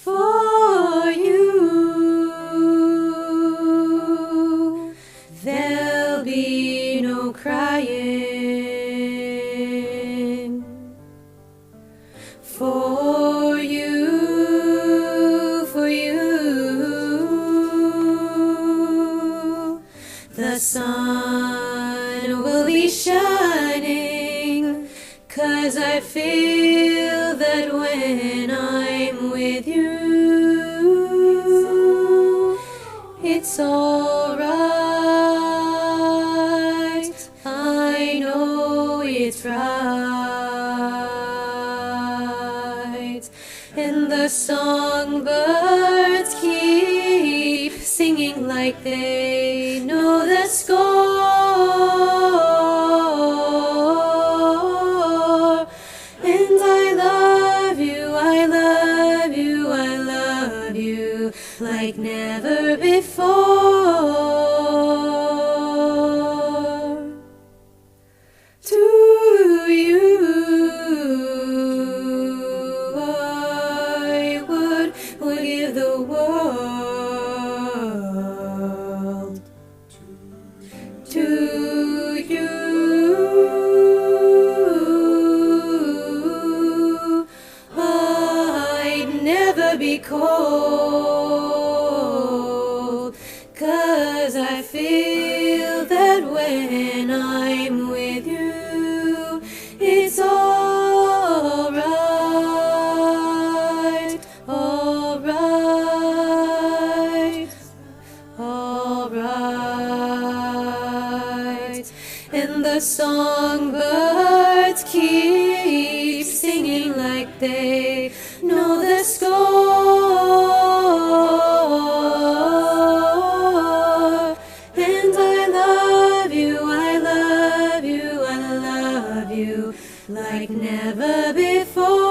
for you. There'll be no crying for you, for you. The sun will be shining, 'cause I feel that when I'm with you, it's all right. I know it's right. And the songbirds keep singing like they know the score. And I love you, I love you, I love you like never before. To you I would give the world. To you I'd never be cold, 'cause I feel that when I'm with you, it's all right, all right, all right. And the songbirds keep singing like they know the score. And I love you, I love you, I love you like never before.